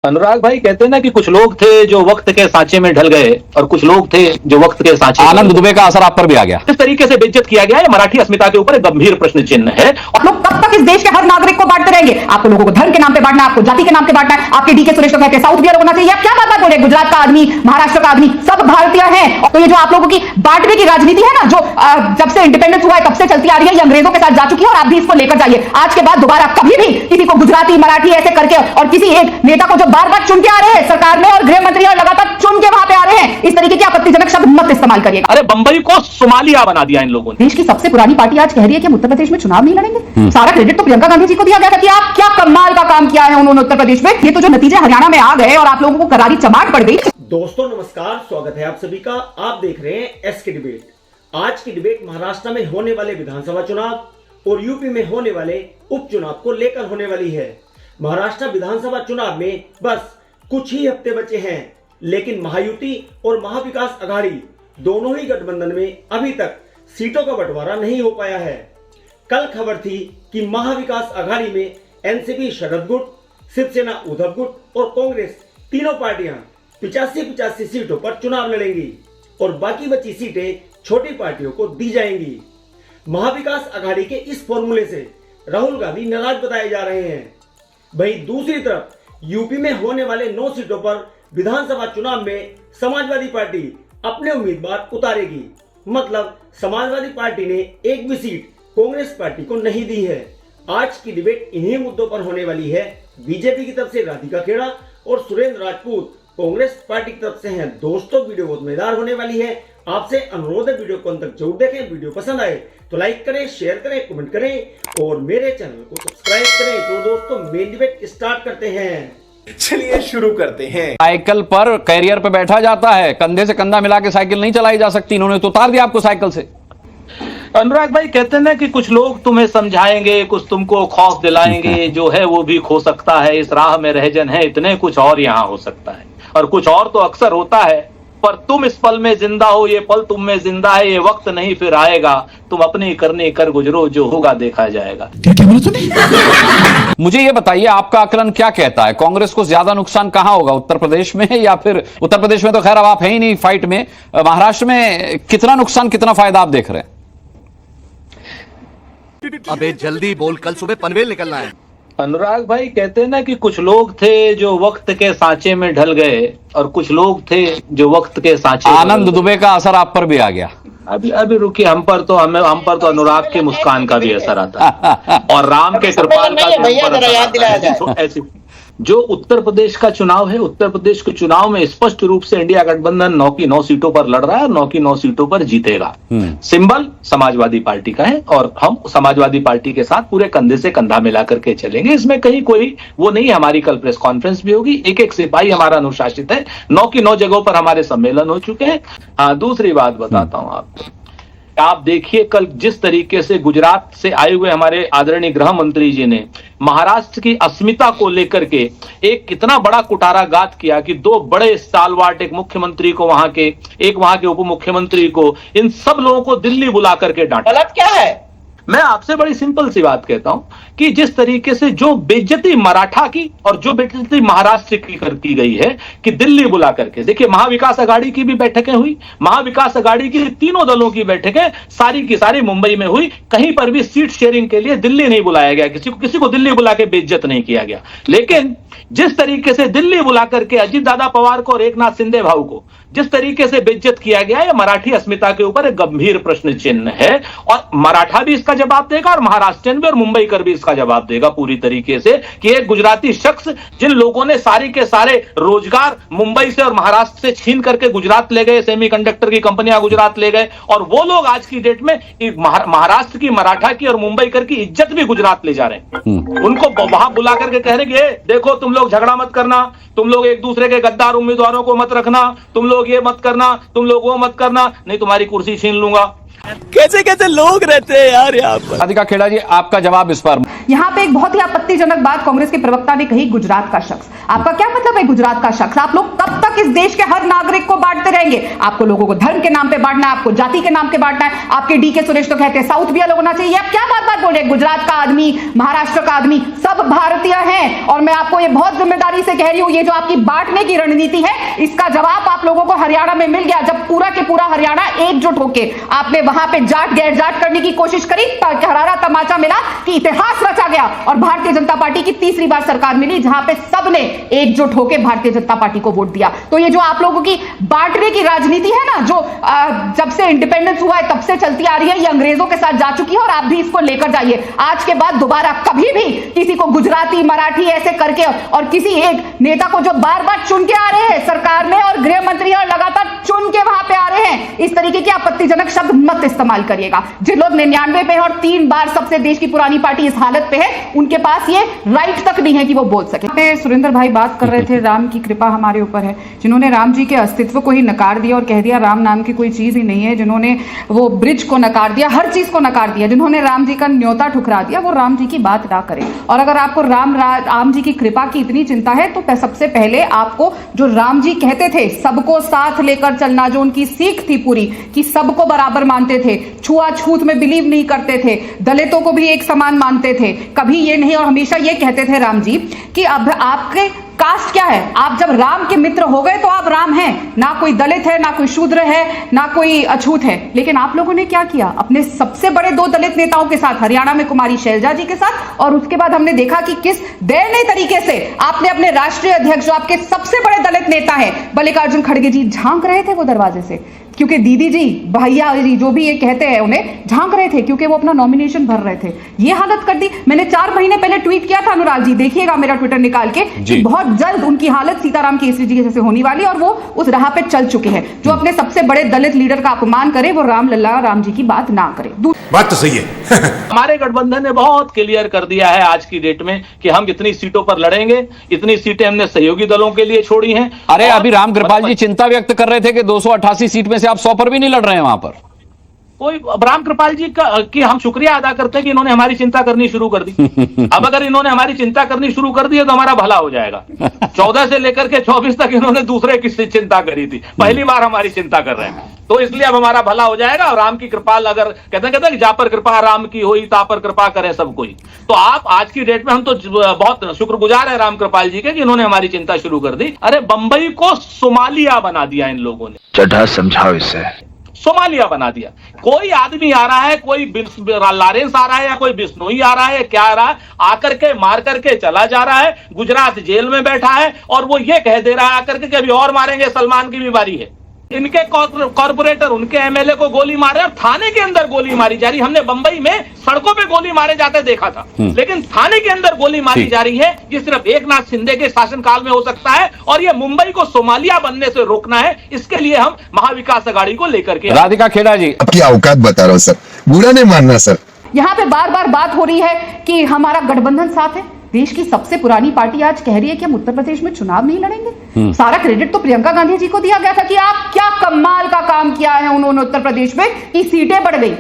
अनुराग भाई कहते हैं ना कि कुछ लोग थे जो वक्त के सांचे में ढल गए और कुछ लोग थे जो वक्त के सांचे आनंद दुबे का असर आप पर भी आ गया। इस तरीके से बेइज्जत किया गया है, मराठी अस्मिता के ऊपर एक गंभीर प्रश्न चिन्ह है। और लोग कब तक इस देश के हर नागरिक को बांटते रहेंगे? आपको लोगों को धर्म के नाम पे बांटना है, आपको जाति के नाम पे बांटना है। आपके डीके सुरेश तो कहते हैं साउथ बियर होना चाहिए। आप क्या बात बोल रहे हैं? गुजरात का आदमी, महाराष्ट्र का आदमी, सब भारतीय हैं। तो ये जो आप लोगों की बांटने की राजनीति है ना, जो जब से इंडिपेंडेंस हुआ है तब से चलती आ रही है, ये अंग्रेजों के साथ जा चुकी है और आप भी इसको लेकर जाइए। आज के बाद दोबारा कभी भी किसी को गुजराती, मराठी ऐसे करके और किसी एक नेता को जो बार बार चुन के आ रहे हैं सरकार में और गृह मंत्री और लगातार चुन के वहां पे आ रहे हैं, इस तरीके की आपत्तिजनक शब्द मत इस्तेमाल करिएगा। अरे बंबई को सोमालिया बना दिया इन लोगों ने। देश की सबसे पुरानी पार्टी आज कह रही है कि हम उत्तर प्रदेश में चुनाव नहीं लड़ेंगे। सारा क्रेडिट तो प्रियंका गांधी जी को दिया गया था कि आप क्या कमाल का काम किया है उन्होंने उत्तर प्रदेश में। ये तो जो नतीजे हरियाणा में आ गए और आप लोगों को करारी चमाट पड़ गई। दोस्तों नमस्कार, स्वागत है आप सभी का। आप देख रहे हैं एस के डिबेट। आज की डिबेट महाराष्ट्र में होने वाले विधानसभा चुनाव और यूपी में होने वाले उपचुनाव को लेकर होने वाली है। महाराष्ट्र विधानसभा चुनाव में बस कुछ ही हफ्ते बचे हैं, लेकिन महायुति और महाविकास अघाड़ी दोनों ही गठबंधन में अभी तक सीटों का बंटवारा नहीं हो पाया है। कल खबर थी कि महाविकास अघाड़ी में एनसीपी शरद गुट, शिवसेना उद्धव गुट और कांग्रेस तीनों पार्टियां 85-85 सीटों पर चुनाव लड़ेंगी और बाकी बची सीटें छोटी पार्टियों को दी जाएंगी। महाविकास अघाड़ी के इस फॉर्मूले से राहुल गांधी नाराज बताए जा रहे हैं। वहीं दूसरी तरफ यूपी में होने वाले 9 सीटों पर विधानसभा चुनाव में समाजवादी पार्टी अपने उम्मीदवार उतारेगी। मतलब समाजवादी पार्टी ने एक भी सीट कांग्रेस पार्टी को नहीं दी है। आज की डिबेट इन्हीं मुद्दों पर होने वाली है। बीजेपी की तरफ से राधिका खेड़ा और सुरेंद्र राजपूत कांग्रेस पार्टी की तरफ से हैं। दोस्तों वीडियो बहुत मजेदार होने वाली है। आपसे अनुरोध है वीडियो को अंत तक जरूर देखें। वीडियो पसंद आए तो लाइक करें, शेयर करें, कमेंट करें और मेरे चैनल को सब्सक्राइब करें। तो दोस्तों मेन डिबेट स्टार्ट करते हैं। चलिए शुरू करते हैं। साइकिल पर कैरियर पे बैठा जाता है, कंधे से कंधा मिला के साइकिल नहीं चलाई जा सकती। इन्होंने तो उतार दिया आपको साइकिल से। अनुराग भाई कहते हैं ना कि कुछ लोग तुम्हें समझाएंगे, कुछ तुमको खौफ दिलाएंगे, जो है वो भी खो सकता है। इस राह में रहजन है इतने, कुछ और यहाँ हो सकता है और कुछ और तो अक्सर होता है। पर तुम इस पल में जिंदा हो, ये पल तुम में जिंदा है, ये वक्त नहीं फिर आएगा। तुम अपनी करने कर गुजरो, जो होगा देखा जाएगा। मुझे ये बताइए, आपका आकलन क्या कहता है? कांग्रेस को ज्यादा नुकसान कहां होगा, उत्तर प्रदेश में या फिर उत्तर प्रदेश में तो खैर अब आप है ही नहीं फाइट में, महाराष्ट्र में कितना नुकसान कितना फायदा आप देख रहे हैं? अबे जल्दी बोल, कल सुबह पनवेल निकलना है। अनुराग भाई कहते हैं ना कि कुछ लोग थे जो वक्त के सांचे में ढल गए और कुछ लोग थे जो वक्त के सांचे। आनंद दुबे का असर आप पर भी आ गया। अभी रुकिए, हम पर तो अनुराग के मुस्कान का भी असर आता है और राम के कृपाल का भी हम पर असर आता है। तो ऐसी जो उत्तर प्रदेश का चुनाव है, उत्तर प्रदेश के चुनाव में स्पष्ट रूप से इंडिया गठबंधन 9 की 9 सीटों पर लड़ रहा है और 9 की 9 सीटों पर जीतेगा। सिंबल समाजवादी पार्टी का है और हम समाजवादी पार्टी के साथ पूरे कंधे से कंधा मिला करके चलेंगे। इसमें कहीं कोई वो नहीं। हमारी कल प्रेस कॉन्फ्रेंस भी होगी। एक सिपाही हमारा अनुशासित है। 9 की 9 जगहों पर हमारे सम्मेलन हो चुके हैं। हाँ, दूसरी बात बताता हूं आपको। आप देखिए कल जिस तरीके से गुजरात से आए हुए हमारे आदरणीय गृह मंत्री जी ने महाराष्ट्र की अस्मिता को लेकर के एक कितना बड़ा कुटाराघात किया कि 2 बड़े स्टालवार्ट, एक मुख्यमंत्री को वहां के, एक वहां के उप मुख्यमंत्री को, इन सब लोगों को दिल्ली बुला करके डांटा। गलत क्या है? मैं आपसे बड़ी सिंपल सी बात कहता हूं कि जिस तरीके से जो बेइज्जती मराठा की और जो बेइज्जती महाराष्ट्र की गई है कि दिल्ली बुला करके, देखिए महाविकास अघाड़ी की भी बैठकें हुई। महाविकास अघाड़ी की तीनों दलों की बैठकें सारी की सारी मुंबई में हुई। कहीं पर भी सीट शेयरिंग के लिए दिल्ली नहीं बुलाया गया, किसी को दिल्ली बुला के बेइज्जत नहीं किया गया। लेकिन जिस तरीके से दिल्ली बुला करके अजीत दादा पवार को और एकनाथ शिंदे भाऊ को जिस तरीके से बेइज्जत किया गया है, मराठी अस्मिता के ऊपर एक गंभीर प्रश्न चिन्ह है और मराठा भी इसका जवाब देगा और महाराष्ट्र भी और मुंबई कर भी इसका जवाब देगा पूरी तरीके से कि एक गुजराती शख्स, जिन लोगों ने सारी के सारे रोजगार मुंबई से और महाराष्ट्र से छीन करके गुजरात ले गए, सेमीकंडक्टर की कंपनियां गुजरात ले गए, और वो लोग आज की डेट में महाराष्ट्र की, मराठा की और मुंबई कर की इज्जत भी गुजरात ले जा रहे हैं। उनको वहां बुला करके कह रहे कि देखो तुम लोग झगड़ा मत करना, तुम लोग एक दूसरे के गद्दार उम्मीदवारों को मत रखना, तुम लोग ये मत करना, तुम लोग वो मत करना, नहीं तुम्हारी कुर्सी छीन लूंगा। कैसे कैसे लोग रहते हैं यार यहाँ पर। राधिका खेड़ा जी, आपका जवाब इस पर। यहाँ पे एक बहुत ही आपत्तिजनक बात कांग्रेस के प्रवक्ता ने कही, गुजरात का शख्स। आपका क्या मतलब है गुजरात का शख्स? आप लोग कब तक तक इस देश के हर नागरिक को बांटते रहेंगे। आपको लोगों को धर्म के नाम पे बांटना है, आपको जाति के नाम पे बांटना है। आपके डीके सुरेश तो कहते हैं साउथ भी अलग होना चाहिए। आप क्या बात बात बोल रहे हैं? गुजरात का आदमी, महाराष्ट्र का आदमी, सब भारतीय हैं। और मैं आपको ये बहुत जिम्मेदारी से कह रही हूं, ये जो आपकी बांटने की रणनीति है, इसका जवाब आप लोगों को हरियाणा में मिल गया, जब पूरा के पूरा हरियाणा एकजुट होके आपने वहां पे जाट गैर जाट करने की कोशिश करी, करारा तमाचा मिला कि इतिहास रचा गया और भारतीय जनता पार्टी की तीसरी बार सरकार मिली, जहां पे सबने एकजुट होकर भारतीय जनता पार्टी को वोट दिया। तो ये जो आप लोगों की बांटने की राजनीति है ना, जो जब से इंडिपेंडेंस हुआ है तब से चलती आ रही है, ये अंग्रेजों के साथ जा चुकी है और आप भी इसको लेकर जाइए। आज के बाद दोबारा कभी भी किसी को गुजराती, मराठी ऐसे करके और किसी एक नेता को जो बार बार चुन के आ रहे हैं सरकार में और गृह मंत्री और लगातार चुन के वहां पे आ रहे हैं, इस तरीके के आपत्तिजनक शब्द मत इस्तेमाल करिएगा। जिन लोग 99 पे है और 3 बार सबसे देश की पुरानी पार्टी इस हालत पे है, उनके पास ये राइट तक नहीं है कि वो बोल सके। सुरेंद्र भाई बात कर रहे थे राम की कृपा हमारे ऊपर है, जिन्होंने राम जी के अस्तित्व को ही नकार दिया और कह दिया राम नाम की कोई चीज ही नहीं है, जिन्होंने वो ब्रिज को नकार दिया, हर चीज को नकार दिया, जिन्होंने राम जी का न्योता ठुकरा दिया, वो राम जी की बात ना करें। और अगर आपको राम जी की कृपा की इतनी चिंता है तो सबसे पहले आपको जो राम जी कहते थे सबको साथ लेकर चलना, जो उनकी सीख थी पूरी कि सबको बराबर मानते थे, छुआछूत में बिलीव नहीं करते थे, दलितों को भी एक समान मानते थे, कभी ये नहीं, और हमेशा ये कहते थे राम जी कि अब आपके कास्ट क्या है, आप जब राम के मित्र हो गए तो आप राम हैं, ना कोई दलित है, ना कोई शूद्र है, ना कोई अछूत है। लेकिन आप लोगों ने क्या किया अपने सबसे बड़े 2 दलित नेताओं के साथ, हरियाणा में कुमारी शैलजा जी के साथ, और उसके बाद हमने देखा कि किस दयनीय तरीके से आपने अपने राष्ट्रीय अध्यक्ष जो आपके सबसे बड़े दलित नेता है मल्लिकार्जुन खड़गे जी झांक रहे थे वो दरवाजे से, क्योंकि दीदी जी, भैया जी, जो भी ये कहते हैं, उन्हें झांक रहे थे क्योंकि वो अपना नॉमिनेशन भर रहे थे। ये हालत कर दी। मैंने 4 महीने पहले ट्वीट किया था, अनुराग जी देखिएगा मेरा ट्विटर निकाल के, कि बहुत जल्द उनकी हालत सीताराम केसरी जी जैसे होने वाली, और वो उस राह पे चल चुके हैं। जो अपने सबसे बड़े दलित लीडर का अपमान करे वो राम लल्ला राम जी की बात ना करे। बात तो सही है। हमारे गठबंधन ने बहुत क्लियर कर दिया है आज की डेट में कि हम इतनी सीटों पर लड़ेंगे, इतनी सीटें हमने सहयोगी दलों के लिए छोड़ी हैं। अरे अभी राम कृपाल जी चिंता व्यक्त कर रहे थे कि 288 सीट में से आप 100 पर भी नहीं लड़ रहे हैं वहां पर। कोई राम कृपाल जी की हम शुक्रिया अदा करते हैं कि इन्होंने हमारी चिंता करनी शुरू कर दी। अब अगर इन्होंने हमारी चिंता करनी शुरू कर दी है तो हमारा भला हो जाएगा। 14 से लेकर के 24 तक इन्होंने दूसरे की चिंता करी थी, पहली बार हमारी चिंता कर रहे हैं, तो इसलिए अब हमारा भला हो जाएगा। और राम की कृपा, अगर कहते हैं कि जा पर कृपा राम की होई ता पर कृपा करे सब कोई, तो आप आज की डेट में हम तो बहुत शुक्रगुजार है राम कृपाल जी के कि इन्होंने हमारी चिंता शुरू कर दी। अरे बंबई को सोमालिया बना दिया इन लोगों ने। चढ़ा समझाओ इसे। सोमालिया बना दिया। कोई आदमी आ रहा है, कोई लॉरेंस आ रहा है या कोई बिश्नोई आ रहा है, क्या आ रहा है, आकर के मार करके चला जा रहा है। गुजरात जेल में बैठा है और वो ये कह दे रहा है आकर के अभी और मारेंगे, सलमान की भी बारी है। इनके कॉर्पोरेटर, उनके एमएलए को गोली मारे और थाने के अंदर गोली मारी जा रही। हमने बंबई में सड़कों पे गोली मारे जाते देखा था, लेकिन थाने के अंदर गोली मारी जा रही है। ये सिर्फ एकनाथ शिंदे के शासनकाल में हो सकता है और ये मुंबई को सोमालिया बनने से रोकना है। इसके लिए हम महाविकास अघाड़ी को लेकर के। राधिका खेड़ा जी, आपकी औकात बता रहा हूँ सर, बुरा नहीं मानना सर। यहाँ पे बार बार बात हो रही है कि हमारा गठबंधन साथ है। देश की सबसे पुरानी पार्टी आज कह रही है कि हम उत्तर प्रदेश में चुनाव नहीं लड़ेंगे। सारा क्रेडिट तो प्रियंका गांधी जी को दिया गया था कि आप क्या कमाल का काम किया है उन्होंने उत्तर प्रदेश में, कि सीटें बढ़ गई।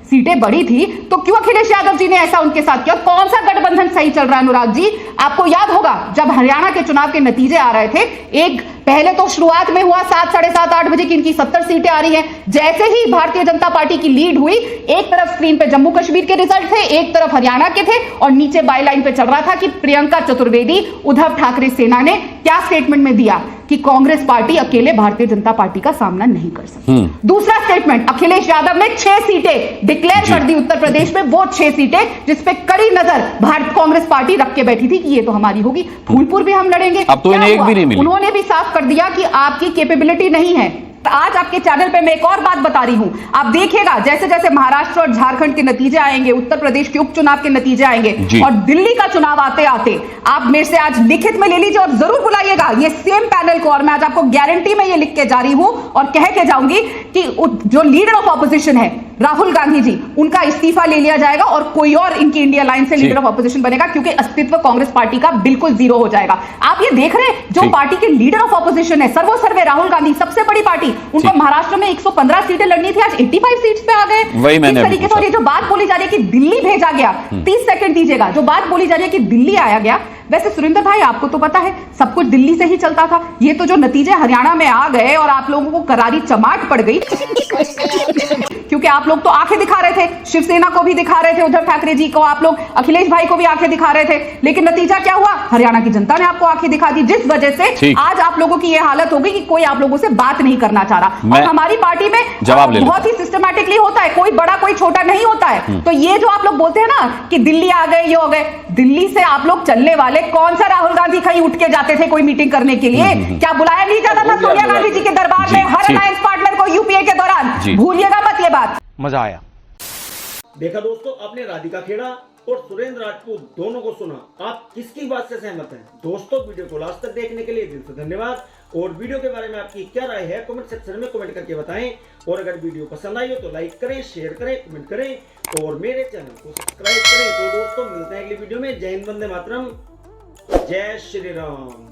सीटें बढ़ी थी तो क्यों अखिलेश यादव जी ने ऐसा उनके साथ किया? कौन सा गठबंधन सही चल रहा है अनुराग जी? आपको याद होगा जब हरियाणा के चुनाव के नतीजे आ रहे थे, एक पहले तो शुरुआत में हुआ 7, साढ़े 7, 8 बजे की इनकी 70 सीटें आ रही हैं। जैसे ही भारतीय जनता पार्टी की लीड हुई, एक तरफ स्क्रीन पे जम्मू कश्मीर के रिजल्ट थे, एक तरफ हरियाणा के थे और नीचे बाई लाइन पे चल रहा था कि प्रियंका चतुर्वेदी, उद्धव ठाकरे सेना ने क्या स्टेटमेंट में दिया कि कांग्रेस पार्टी अकेले भारतीय जनता पार्टी का सामना नहीं कर सकती। दूसरा स्टेटमेंट, अखिलेश यादव ने 6 सीटें डिक्लेयर कर दी उत्तर प्रदेश में, वो 6 सीटें जिसपे कड़ी नजर भारत कांग्रेस पार्टी रख के बैठी थी कि ये तो हमारी होगी, फूलपुर भी हम लड़ेंगे। अब तो इन्हें एक भी नहीं मिली। उन्होंने भी साफ कर दिया कि आपकी कैपेबिलिटी नहीं है। आज आपके चैनल पे मैं एक और बात बता रही हूं, आप देखिएगा जैसे जैसे महाराष्ट्र और झारखंड के नतीजे आएंगे, उत्तर प्रदेश के उपचुनाव के नतीजे आएंगे और दिल्ली का चुनाव आते आते आप मेरे से आज लिखित में ले लीजिए और जरूर बुलाइएगा ये सेम पैनल को। और मैं आज आपको गारंटी में ये लिख के जा रही हूं और कह के जाऊंगी कि जो लीडर ऑफ ऑपोजिशन है राहुल गांधी जी, उनका इस्तीफा ले लिया जाएगा और कोई और इनकी इंडिया लाइन से लीडर ऑफ ऑपोजिशन बनेगा, क्योंकि अस्तित्व कांग्रेस पार्टी का बिल्कुल जीरो हो जाएगा। आप ये देख रहे हैं, जो पार्टी के लीडर ऑफ ऑपोजिशन है सर्वे राहुल गांधी, सबसे बड़ी पार्टी, उनको महाराष्ट्र में 115 सीटें लड़नी थी, आज 85 सीट्स पे आ गए। वही मैंने इस तरीके से। और ये जो बात बोली जा रही है कि दिल्ली भेजा गया, 30 सेकंड दीजिएगा, जो बात बोली जा रही है कि दिल्ली आया गया, वैसे सुरेंद्र भाई आपको तो पता है सब कुछ दिल्ली से ही चलता था। ये तो जो नतीजे हरियाणा में आ गए और आप लोगों को करारी चमाट पड़ गई क्योंकि आप लोग तो आंखें दिखा रहे थे, शिवसेना को भी दिखा रहे थे, उद्धव ठाकरे जी को, आप लोग अखिलेश भाई को भी आंखें दिखा रहे थे, लेकिन नतीजा क्या हुआ? हरियाणा की जनता ने आपको आंखें दिखा दी, जिस वजह से आज आप लोगों की यह हालत हो गई कि कोई आप लोगों से बात नहीं करना चाह रहा। और हमारी पार्टी में बहुत ही सिस्टमैटिकली होता है, कोई बड़ा कोई छोटा नहीं होता है। तो ये जो आप लोग बोलते हैं ना कि दिल्ली आ गए, ये हो गए, दिल्ली से आप लोग चलने वाले, कौन सा राहुल गांधी कहीं उठ के जाते थे कोई मीटिंग करने के लिए? क्या बुलाया नहीं जाता था सोनिया गांधी जी के दरबार में हर अलायंस पार्टनर को यूपीए के दौरान? भूलिएगा मत ये बात। मजा आया। देखा दोस्तों, आपने राधिका खेड़ा और सुरेंद्र राजपूत दोनों को सुना। आप किसकी बात से सहमत हैं? दोस्तों, वीडियो को लास्ट तक देखने के लिए दिल से धन्यवाद। और वीडियो के बारे में आपकी क्या राय है कमेंट सेक्शन में कमेंट करके बताएं। और अगर वीडियो पसंद आई हो तो लाइक करें, शेयर करें, कमेंट करें और मेरे चैनल को सब्सक्राइब करें। तो दोस्तों, मिलते हैं अगली वीडियो में। जय हिंद, वंदे मातरम, जय श्री राम।